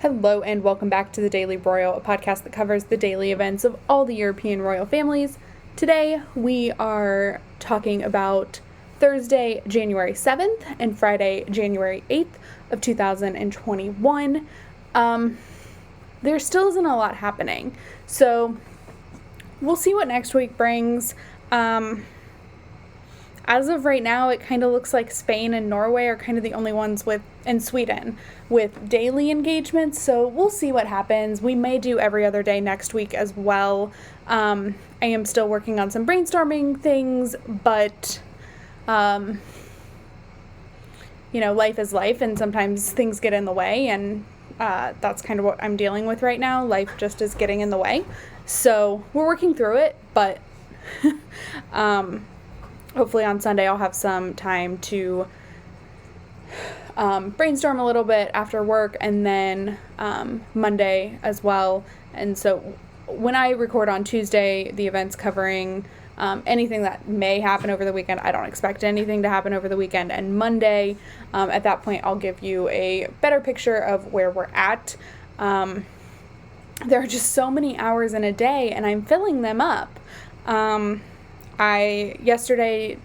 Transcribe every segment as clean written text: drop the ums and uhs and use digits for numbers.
Hello and welcome back to the Daily Royal, a podcast that covers the daily events of all the European royal families. Today we are talking about Thursday, January 7th and Friday, January 8th of 2021. There still isn't a lot happening, so we'll see what next week brings. As of right now, it kind of looks like Spain and Norway are kind of the only ones and Sweden with daily engagements, so we'll see what happens. We may do every other day next week as well. I am still working on some brainstorming things, but, life is life, and sometimes things get in the way, and that's kind of what I'm dealing with right now. Life just is getting in the way, so we're working through it, but hopefully on Sunday I'll have some time to brainstorm a little bit after work, and then Monday as well. And so when I record on Tuesday, the event's covering anything that may happen over the weekend. I don't expect anything to happen over the weekend. And Monday, at that point, I'll give you a better picture of where we're at. There are just so many hours in a day, and I'm filling them up. Yesterday,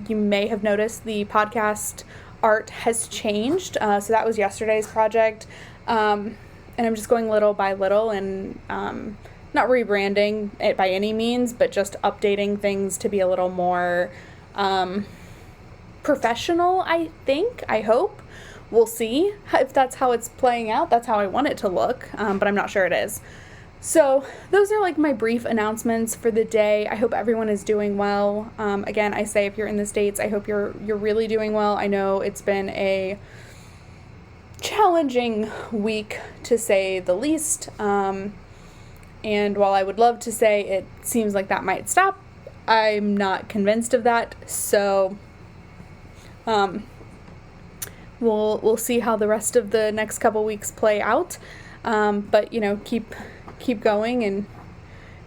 you may have noticed the podcast art has changed. So that was yesterday's project. And I'm just going little by little and not rebranding it by any means, but just updating things to be a little more professional, I hope. We'll see if that's how it's playing out. That's how I want it to look, but I'm not sure it is. So those are like my brief announcements for the day. I hope everyone is doing well. Again, I say if you're in the States, I hope you're really doing well. I know it's been a challenging week, to say the least. And while I would love to say it seems like that might stop, I'm not convinced of that. So we'll see how the rest of the next couple weeks play out. But keep going and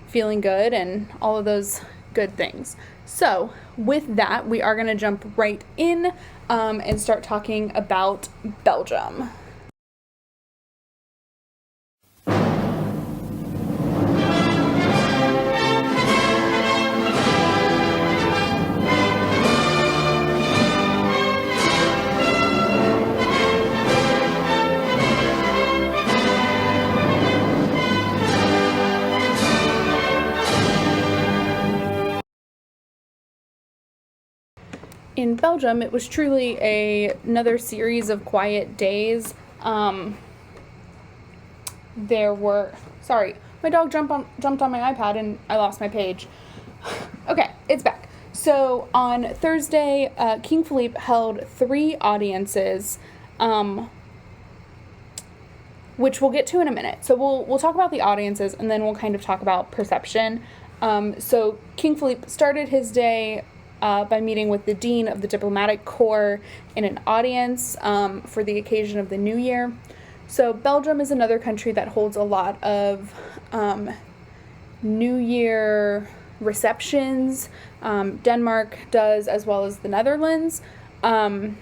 feeling good and all of those good things. So with that, we are going to jump right in and start talking about Belgium. In Belgium, it was truly another series of quiet days. My dog jumped on my iPad and I lost my page. Okay, it's back. So on Thursday, King Philippe held 3 audiences, which we'll get to in a minute. So we'll talk about the audiences and then we'll kind of talk about perception. So King Philippe started his day by meeting with the Dean of the Diplomatic Corps in an audience for the occasion of the New Year. So Belgium is another country that holds a lot of New Year receptions. Denmark does, as well as the Netherlands. And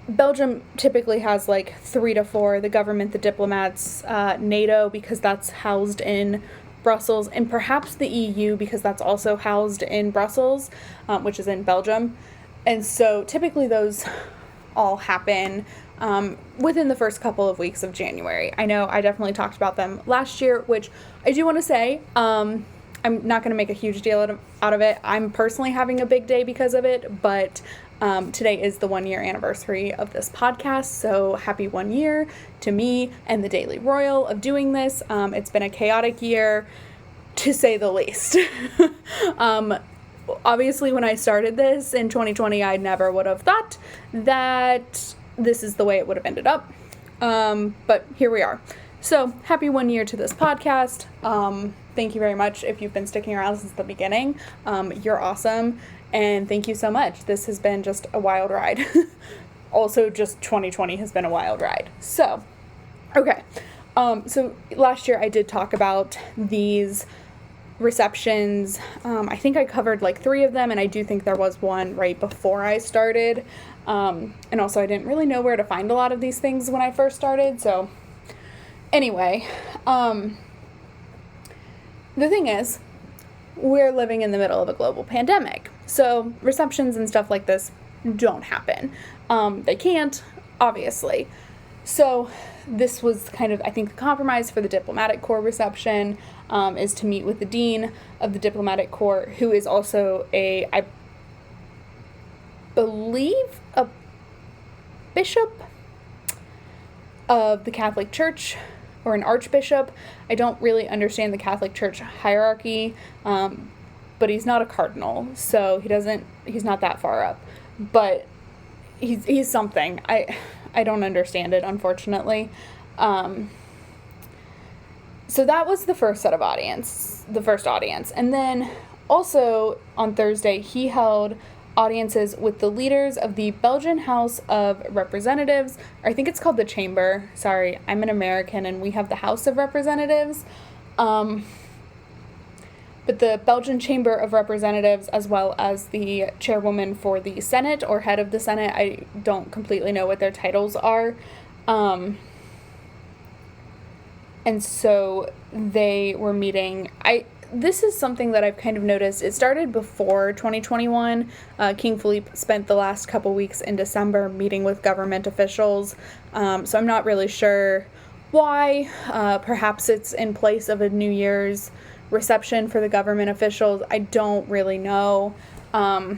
Belgium typically has like 3 to 4, the government, the diplomats, NATO, because that's housed in Brussels, and perhaps the EU, because that's also housed in Brussels, which is in Belgium. And so typically those all happen within the first couple of weeks of January. I know I definitely talked about them last year, which I do want to say, I'm not going to make a huge deal out of it. I'm personally having a big day because of it, but today is the 1-year anniversary of this podcast, so happy 1 year to me and the Daily Royal of doing this. It's been a chaotic year, to say the least. Obviously, when I started this in 2020, I never would have thought that this is the way it would have ended up, but here we are. So, happy 1 year to this podcast. Thank you very much if you've been sticking around since the beginning. You're awesome. And thank you so much. This has been just a wild ride. Also, just 2020 has been a wild ride. So, okay. So last year I did talk about these receptions. I think I covered like 3 of them, and I do think there was one right before I started. And also I didn't really know where to find a lot of these things when I first started. So anyway, the thing is, we're living in the middle of a global pandemic. So receptions and stuff like this don't happen. They can't, obviously. So this was kind of, I think, the compromise for the diplomatic corps reception, is to meet with the dean of the diplomatic corps, who is also I believe, a bishop of the Catholic Church, or an archbishop. I don't really understand the Catholic Church hierarchy, but he's not a cardinal, so he's not that far up. But he's something. I don't understand it, unfortunately. So that was the first audience. And then also on Thursday, he held audiences with the leaders of the Belgian House of Representatives. Or I think it's called the Chamber. Sorry, I'm an American and we have the House of Representatives. But the Belgian Chamber of Representatives, as well as the chairwoman for the Senate, or head of the Senate. I don't completely know what their titles are. And so they were meeting. This is something that I've kind of noticed. It started before 2021. King Philippe spent the last couple weeks in December meeting with government officials. So I'm not really sure why. Perhaps it's in place of a New Year's reception for the government officials. I don't really know. But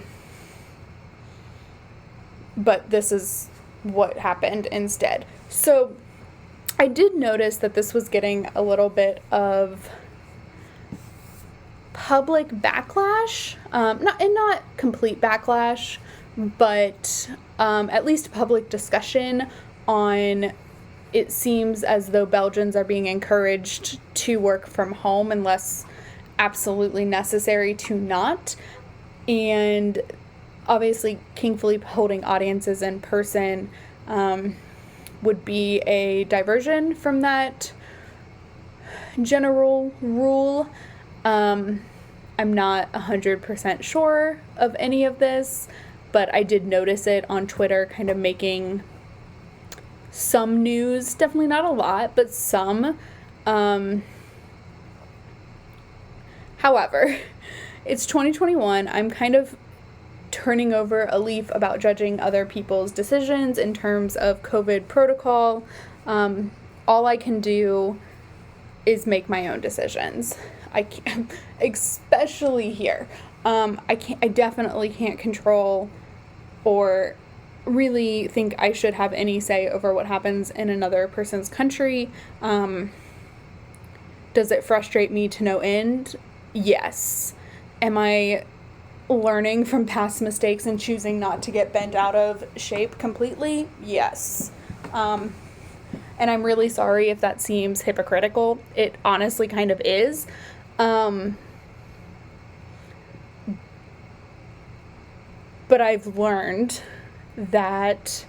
this is what happened instead. So I did notice that this was getting a little bit of public backlash, not complete backlash, but at least public discussion on. It seems as though Belgians are being encouraged to work from home unless absolutely necessary to not. And obviously King Philippe holding audiences in person would be a diversion from that general rule. I'm not 100% sure of any of this, but I did notice it on Twitter kind of making some news, definitely not a lot, but some. However, it's 2021. I'm kind of turning over a leaf about judging other people's decisions in terms of COVID protocol. All I can do is make my own decisions. I can't, especially here. I definitely can't control or really think I should have any say over what happens in another person's country. Does it frustrate me to no end? Yes. Am I learning from past mistakes and choosing not to get bent out of shape completely? Yes. And I'm really sorry if that seems hypocritical. It honestly kind of is. But I've learned that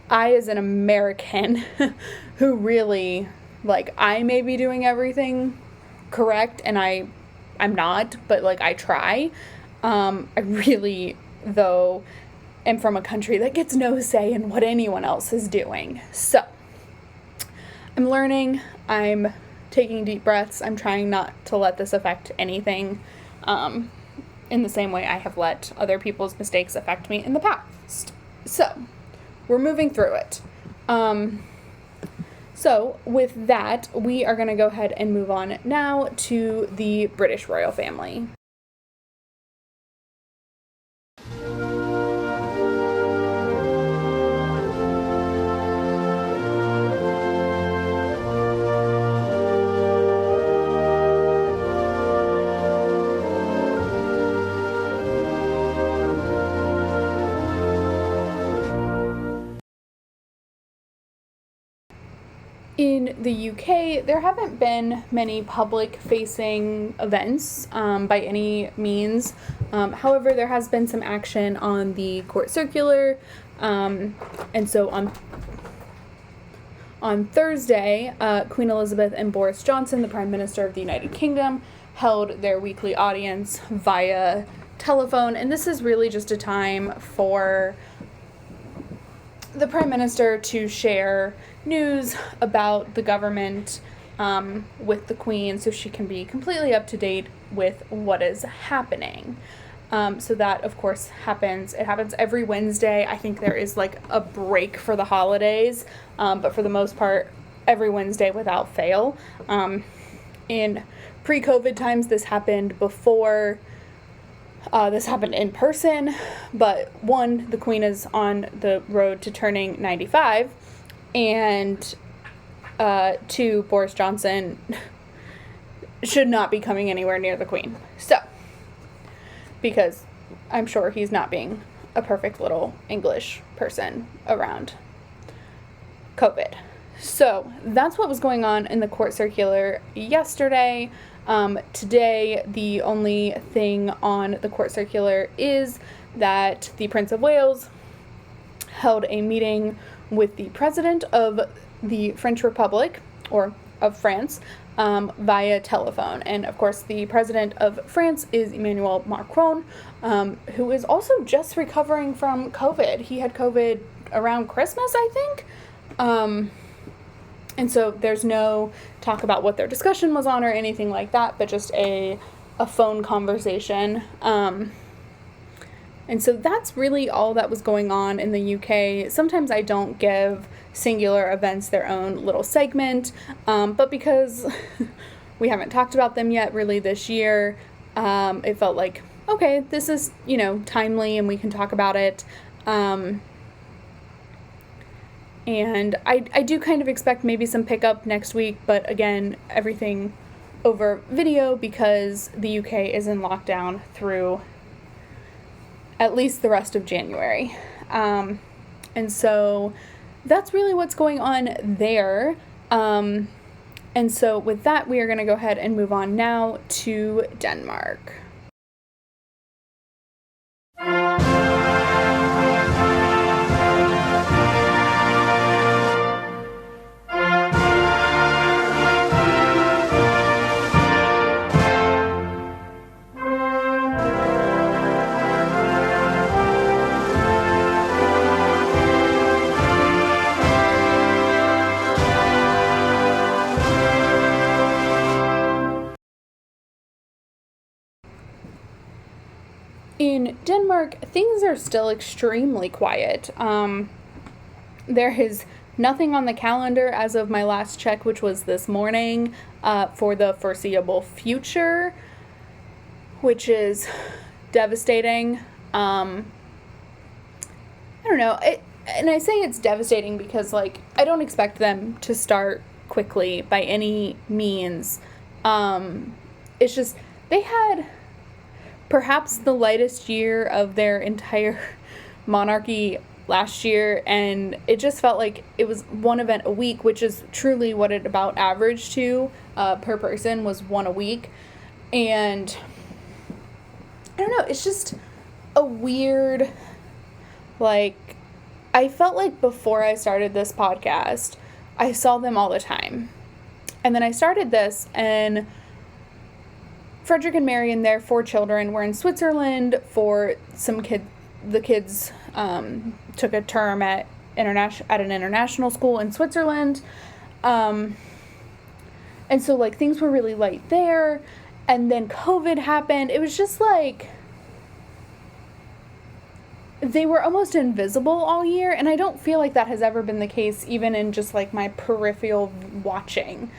I, as an American who really, I may be doing everything correct, and I'm not, but, I try. I really, though, am from a country that gets no say in what anyone else is doing. So, I'm learning, I'm taking deep breaths, I'm trying not to let this affect anything, in the same way I have let other people's mistakes affect me in the past. So, we're moving through it. So, with that, we are going to go ahead and move on now to the British royal family. In the UK, there haven't been many public-facing events by any means. However, there has been some action on the court circular, and so on Thursday, Queen Elizabeth and Boris Johnson, the Prime Minister of the United Kingdom, held their weekly audience via telephone. And this is really just a time for the Prime Minister to share news about the government with the Queen, so she can be completely up to date with what is happening. So that, of course, happens. It happens every Wednesday. I think there is like a break for the holidays, but for the most part, every Wednesday without fail. In pre-COVID times, this happened before. This happened in person, but one, the Queen is on the road to turning 95, and two, Boris Johnson should not be coming anywhere near the Queen. So, because I'm sure he's not being a perfect little English person around COVID. So, that's what was going on in the court circular yesterday. Today, the only thing on the court circular is that the Prince of Wales held a meeting with the president of the French Republic, or of France, via telephone. And of course, the president of France is Emmanuel Macron, who is also just recovering from COVID. He had COVID around Christmas, I think. And so there's no talk about what their discussion was on or anything like that, but just a phone conversation. And so that's really all that was going on in the UK. Sometimes I don't give singular events their own little segment, but because we haven't talked about them yet really this year, it felt like, okay, this is, timely and we can talk about it. And I do kind of expect maybe some pickup next week, but again, everything over video because the UK is in lockdown through at least the rest of January. And so that's really what's going on there. And so with that, we are going to go ahead and move on now to Denmark. In Denmark, things are still extremely quiet. There is nothing on the calendar as of my last check, which was this morning, for the foreseeable future, which is devastating. I don't know. And I say it's devastating because, I don't expect them to start quickly by any means. It's just, they had perhaps the lightest year of their entire monarchy last year, and it just felt like it was one event a week, which is truly what it about averaged to per person, was one a week. And I don't know, it's just a weird, I felt like before I started this podcast, I saw them all the time. And then I started this, and Frederick and Mary and their 4 children were in Switzerland for some the kids took a term at an international school in Switzerland. And so, things were really light there. And then COVID happened. It was just, they were almost invisible all year. And I don't feel like that has ever been the case, even in just, my peripheral watching.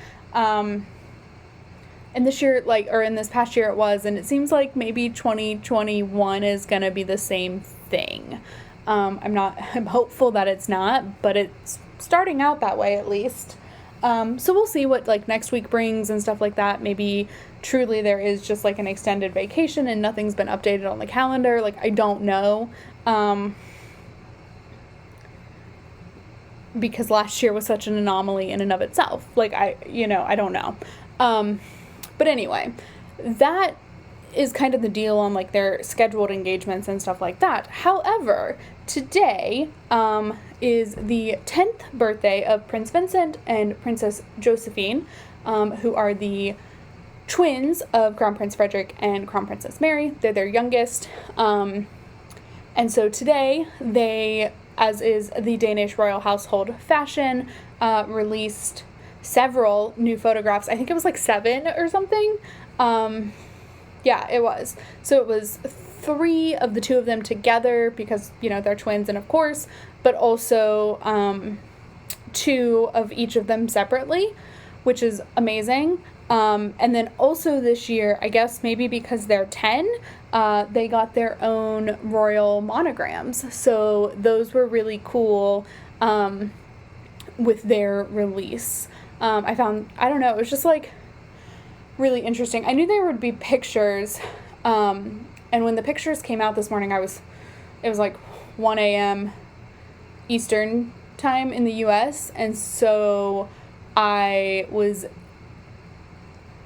And this year, or in this past year it was, and it seems like maybe 2021 is going to be the same thing. I'm hopeful that it's not, but it's starting out that way at least. So we'll see what, next week brings and stuff like that. Maybe truly there is just, an extended vacation and nothing's been updated on the calendar. I don't know. Because last year was such an anomaly in and of itself. I don't know. But anyway, that is kind of the deal on their scheduled engagements and stuff like that. However, today is the 10th birthday of Prince Vincent and Princess Josephine, who are the twins of Crown Prince Frederick and Crown Princess Mary. They're their youngest. And so today they, as is the Danish royal household fashion, released several new photographs. I think it was like 7 or something. Yeah, it was. So it was 3 of the 2 of them together because, they're twins, and of course, but also 2 of each of them separately, which is amazing. And then also this year, I guess maybe because they're 10, they got their own royal monograms. So those were really cool with their release. I don't know, it was just like really interesting. I knew there would be pictures, and when the pictures came out this morning, it was like 1 a.m. Eastern time in the US, and so I was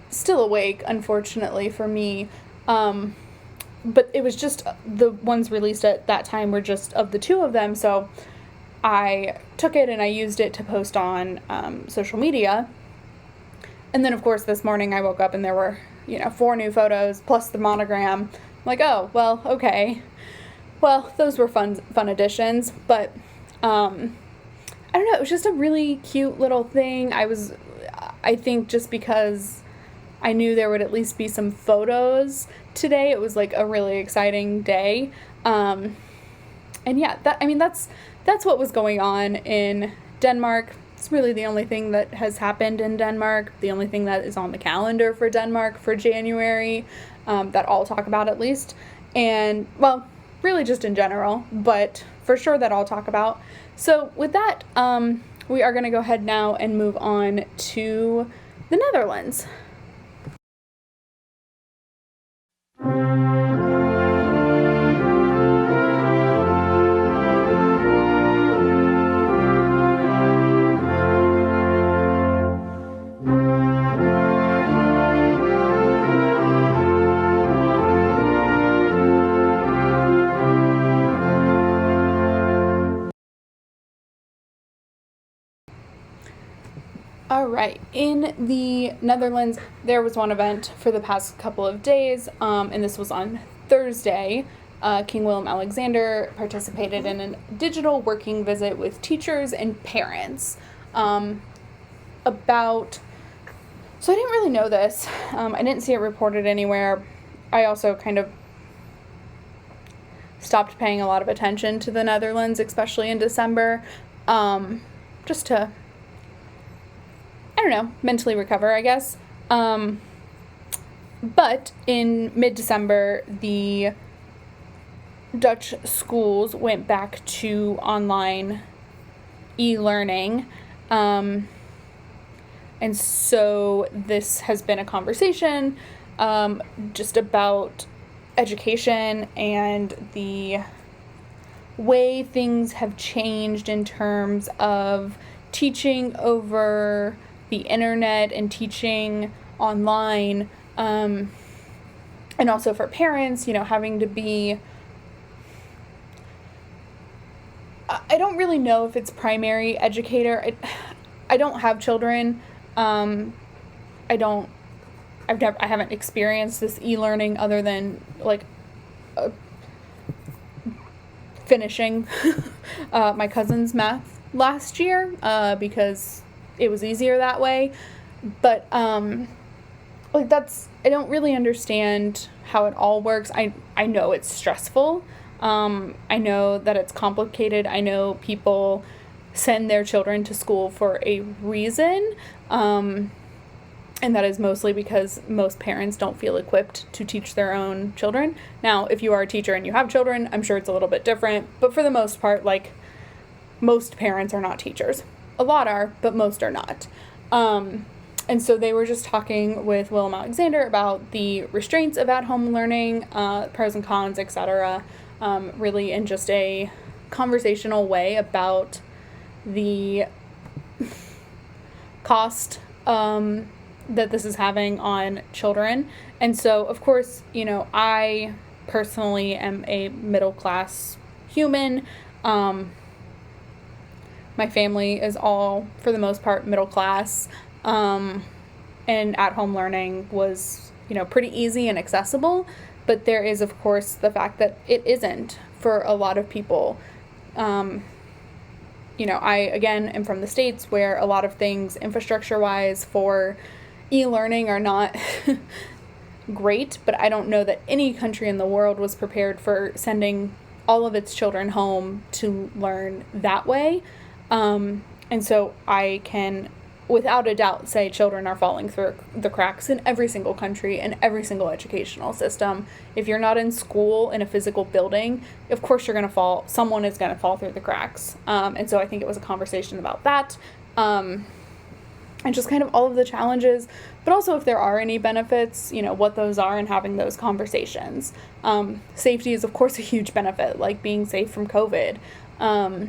still awake, unfortunately for me, but it was just the ones released at that time were just of the 2 of them, so I took it and I used it to post on social media. And then, of course, this morning I woke up and there were, 4 new photos plus the monogram. I'm like, oh, well, okay. Well, those were fun additions, but I don't know, it was just a really cute little thing. I think just because I knew there would at least be some photos today, it was like a really exciting day. And yeah, that's what was going on in Denmark. It's really the only thing that has happened in Denmark, the only thing that is on the calendar for Denmark for January, that I'll talk about at least. And, well, really just in general, but for sure that I'll talk about. So with that, we are going to go ahead now and move on to the Netherlands. All right, in the Netherlands, there was one event for the past couple of days, and this was on Thursday. King Willem-Alexander participated in a digital working visit with teachers and parents so I didn't really know this. I didn't see it reported anywhere. I also kind of stopped paying a lot of attention to the Netherlands, especially in December, just to, I don't know, mentally recover, I guess. But in mid-December, the Dutch schools went back to online e-learning. And so this has been a conversation just about education and the way things have changed in terms of teaching over the internet and teaching online, and also for parents, having to be, I don't really know if it's primary educator. I don't have children. I haven't experienced this e-learning other than like finishing my cousin's math last year because it was easier that way. But I don't really understand how it all works. I know it's stressful. I know that it's complicated. I know people send their children to school for a reason. And that is mostly because most parents don't feel equipped to teach their own children. Now, if you are a teacher and you have children, I'm sure it's a little bit different. But for the most part, most parents are not teachers. A lot are, but most are not. And so they were just talking with Willem-Alexander about the restraints of at-home learning, pros and cons, etc., really in just a conversational way about the cost that this is having on children. And so, of course, I personally am a middle-class human. My family is all, for the most part, middle class. And and at-home learning was, pretty easy and accessible. But there is, of course, the fact that it isn't for a lot of people. I, again, am from the States, where a lot of things infrastructure-wise for e-learning are not great, but I don't know that any country in the world was prepared for sending all of its children home to learn that way. And so I can, without a doubt, say children are falling through the cracks in every single country and every single educational system. If you're not in school in a physical building, of course you're going to fall. Someone is going to fall through the cracks. And so I think it was a conversation about that. And just kind of all of the challenges, but also if there are any benefits, what those are, and having those conversations. Safety is, of course, a huge benefit, like being safe from COVID. All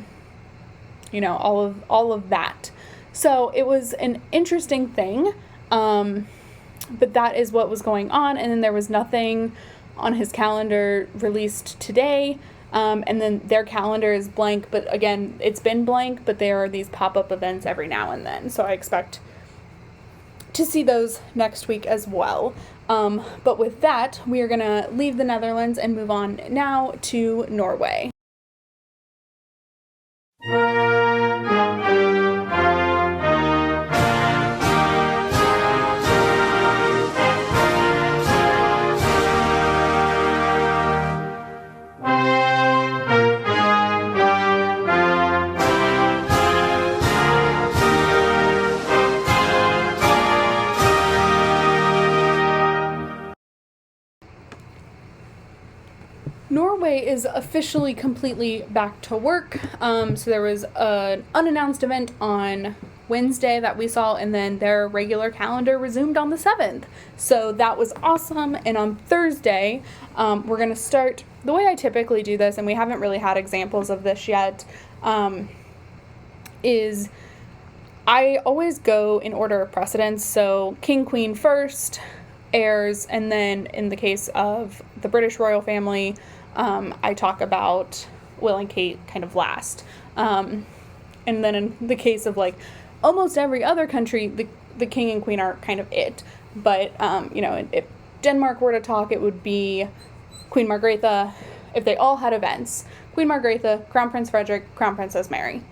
of that. So it was an interesting thing, but that is what was going on. And then there was nothing on his calendar released today. And then their calendar is blank, but again, it's been blank, but there are these pop-up events every now and then. So I expect to see those next week as well. But with that, we are going to leave the Netherlands and move on now to Norway. Norway is officially completely back to work. So there was an unannounced event on Wednesday that we saw, and then their regular calendar resumed on the 7th. So that was awesome. And on Thursday, we're going to start the way I typically do this, and we haven't really had examples of this yet, is I always go in order of precedence. So King, Queen first, heirs, and then in the case of the British royal family, I talk about Will and Kate kind of last. And then in the case of like almost every other country, the king and queen are kind of it. But, if Denmark were to talk, it would be Queen Margrethe. If they all had events, Queen Margrethe, Crown Prince Frederik, Crown Princess Mary.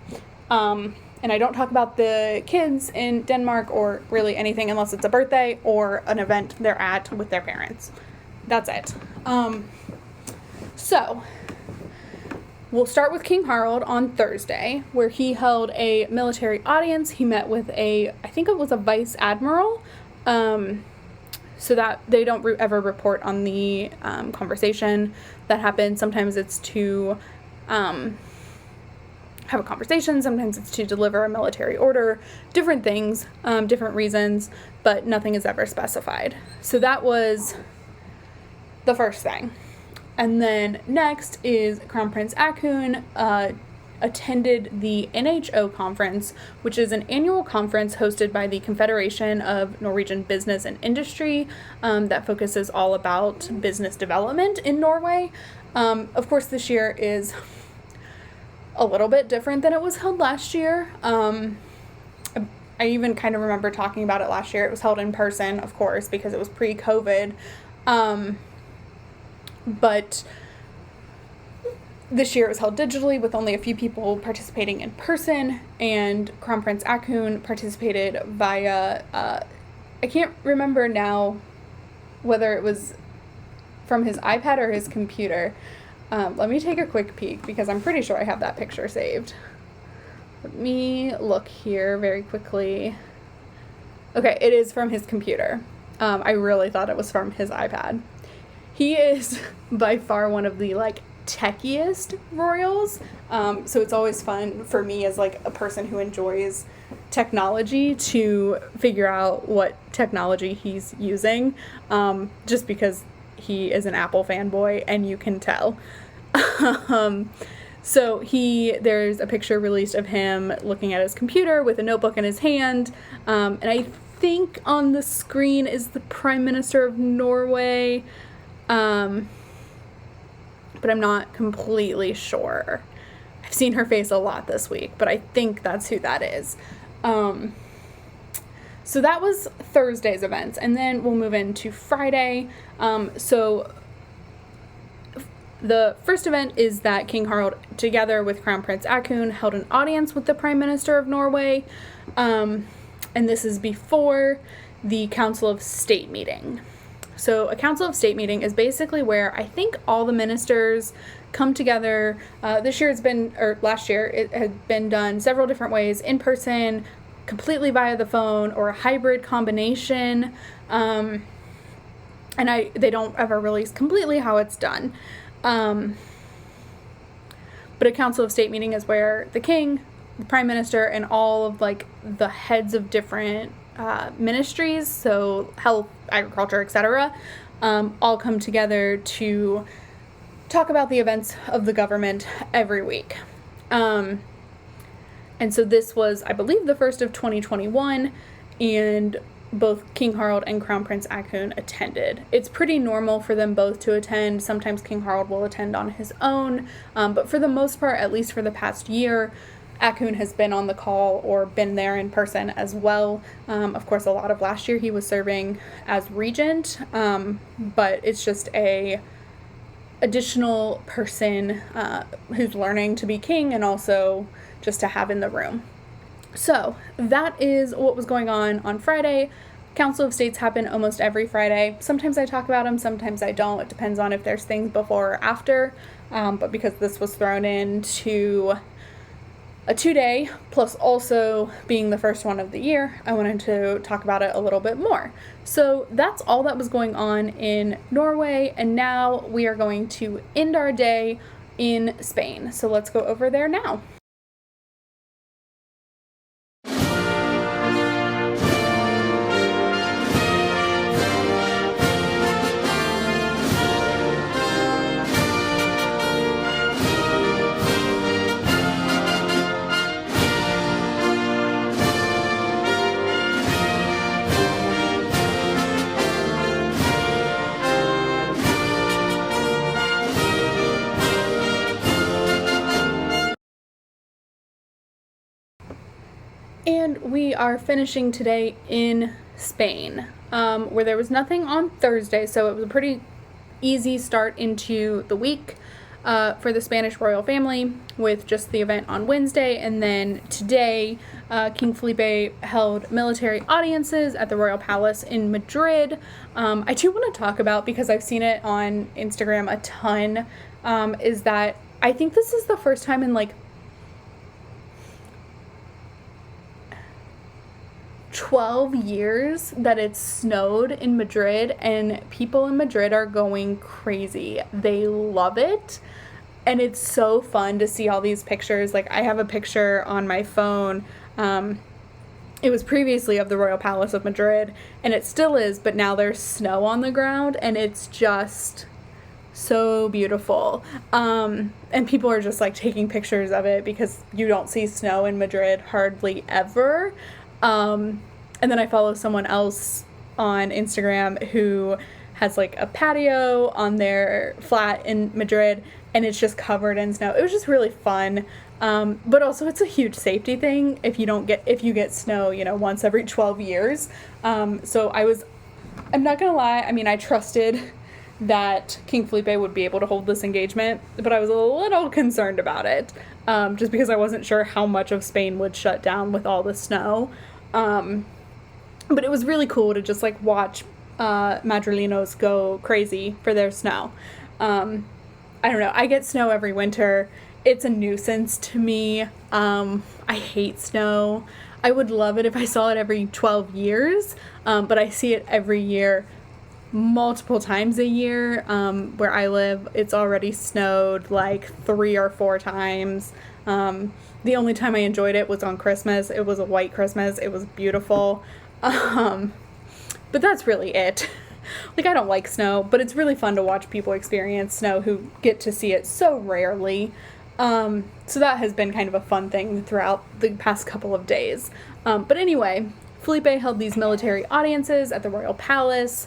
And I don't talk about the kids in Denmark or really anything unless it's a birthday or an event they're at with their parents. That's it. So, we'll start with King Harald on Thursday, where he held a military audience. He met with I think it was a vice admiral, so that they don't ever report on the conversation that happened. Sometimes it's to have a conversation, sometimes it's to deliver a military order, different things, different reasons, but nothing is ever specified. So that was the first thing. And then next is Crown Prince Haakon attended the NHO conference, which is an annual conference hosted by the Confederation of Norwegian Business and Industry that focuses all about business development in Norway. Of course, this year is a little bit different than it was held last year. I even kind of remember talking about it last year. It was held in person, of course, because it was pre-COVID. But this year it was held digitally with only a few people participating in person, and Crown Prince Haakon participated via, I can't remember now whether it was from his iPad or his computer. Let me take a quick peek because I'm pretty sure I have that picture saved. Let me look here very quickly. Okay, it is from his computer. I really thought it was from his iPad. He is by far one of the techiest royals. So it's always fun for me as a person who enjoys technology to figure out what technology he's using, just because he is an Apple fanboy and you can tell. So there's a picture released of him looking at his computer with a notebook in his hand, and I think on the screen is the Prime Minister of Norway, but I'm not completely sure. I've seen her face a lot this week, but I think that's who that is. So So that was Thursday's events, and then we'll move into Friday. So the first event is that King Harald, together with Crown Prince Haakon, held an audience with the Prime Minister of Norway, and this is before the Council of State meeting. So a Council of State meeting is basically where I think all the ministers come together. Last year it had been done several different ways, in person, completely via the phone, or a hybrid combination. And they don't ever release completely how it's done. But a Council of State meeting is where the king, the prime minister, and all of like the heads of different ministries, so health, agriculture, etc., all come together to talk about the events of the government every week. And so this was, I believe, the first of 2021, and both King Harald and Crown Prince Haakon attended. It's pretty normal for them both to attend. Sometimes King Harald will attend on his own, but for the most part, at least for the past year, Haakon has been on the call or been there in person as well. Of course, a lot of last year he was serving as regent, but it's just a additional person who's learning to be king, and also just to have in the room. So that is what was going on Friday. Council of States happen almost every Friday. Sometimes I talk about them, sometimes I don't. It depends on if there's things before or after. But because this was thrown into a 2-day, plus also being the first one of the year, I wanted to talk about it a little bit more. So that's all that was going on in Norway, and now we are going to end our day in Spain. So let's go over there now. And we are finishing today in Spain, where there was nothing on Thursday, so it was a pretty easy start into the week for the Spanish royal family, with just the event on Wednesday. And then today, King Felipe held military audiences at the Royal Palace in Madrid. I do want to talk about, because I've seen it on Instagram a ton, is that I think this is the first time in like 12 years that it's snowed in Madrid, and people in Madrid are going crazy. They love it, and it's so fun to see all these pictures. Like, I have a picture on my phone. It was previously of the Royal Palace of Madrid, and it still is, but now there's snow on the ground, and it's just so beautiful. And people are just like taking pictures of it, because you don't see snow in Madrid hardly ever. And then I follow someone else on Instagram who has like a patio on their flat in Madrid, and it's just covered in snow. It was just really fun. But also it's a huge safety thing if you get snow, once every 12 years. So I'm not gonna lie, I mean, I trusted that King Felipe would be able to hold this engagement, but I was a little concerned about it, just because I wasn't sure how much of Spain would shut down with all the snow. But it was really cool to just like watch Madrileños go crazy for their snow. I don't know, I get snow every winter. It's a nuisance to me. I hate snow. I would love it if I saw it every 12 years, but I see it every year, multiple times a year. Where I live, it's already snowed like 3 or 4 times. The only time I enjoyed it was on Christmas. It was a white Christmas. It was beautiful. But that's really it. Like, I don't like snow, but it's really fun to watch people experience snow who get to see it so rarely. So that has been kind of a fun thing throughout the past couple of days. But anyway, Felipe held these military audiences at the Royal Palace.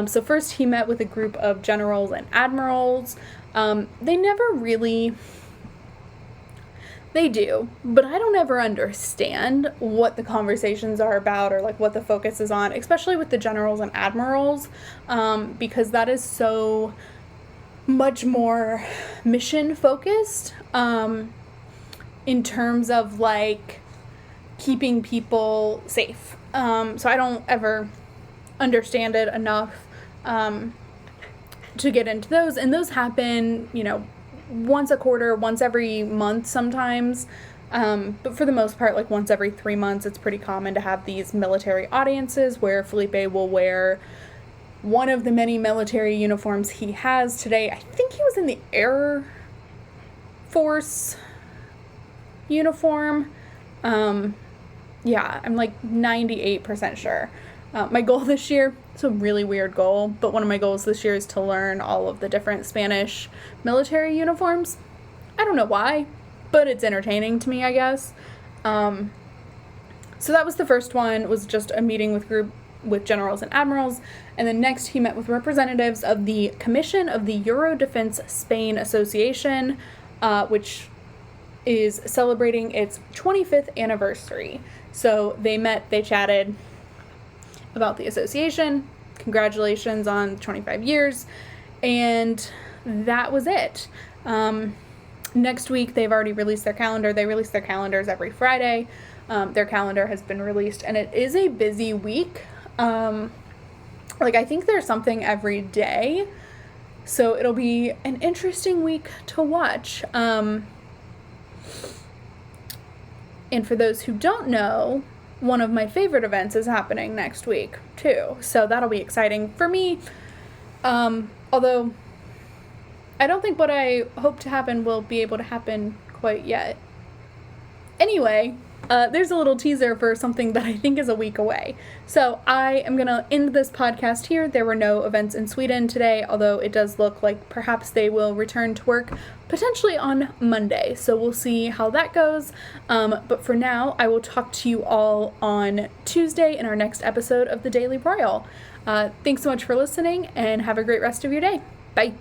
So first he met with a group of generals and admirals. They never really They do, but I don't ever understand what the conversations are about or like what the focus is on, especially with the generals and admirals, because that is so much more mission focused, in terms of like keeping people safe. So I don't ever understand it enough to get into those, and those happen, once a quarter, once every month sometimes, but for the most part, like once every 3 months, it's pretty common to have these military audiences where Felipe will wear one of the many military uniforms he has today. I think he was in the Air Force uniform. Yeah, I'm like 98% sure. My goal this year, it's a really weird goal, but one of my goals this year is to learn all of the different Spanish military uniforms. I don't know why, but it's entertaining to me, I guess. So that was the first one, was just a meeting with generals and admirals, and then next he met with representatives of the Commission of the Euro Defense Spain Association, which is celebrating its 25th anniversary. So they met, they chatted about the association, congratulations on 25 years, and that was it. Next week, they've already released their calendar. They release their calendars every Friday. Their calendar has been released, and it is a busy week. I think there's something every day, so it'll be an interesting week to watch. And for those who don't know, one of my favorite events is happening next week, too. So that'll be exciting for me. Although I don't think what I hope to happen will be able to happen quite yet. Anyway, there's a little teaser for something that I think is a week away. So I am going to end this podcast here. There were no events in Sweden today, although it does look like perhaps they will return to work potentially on Monday. So we'll see how that goes. But for now, I will talk to you all on Tuesday in our next episode of the Daily Royal. Thanks so much for listening, and have a great rest of your day. Bye.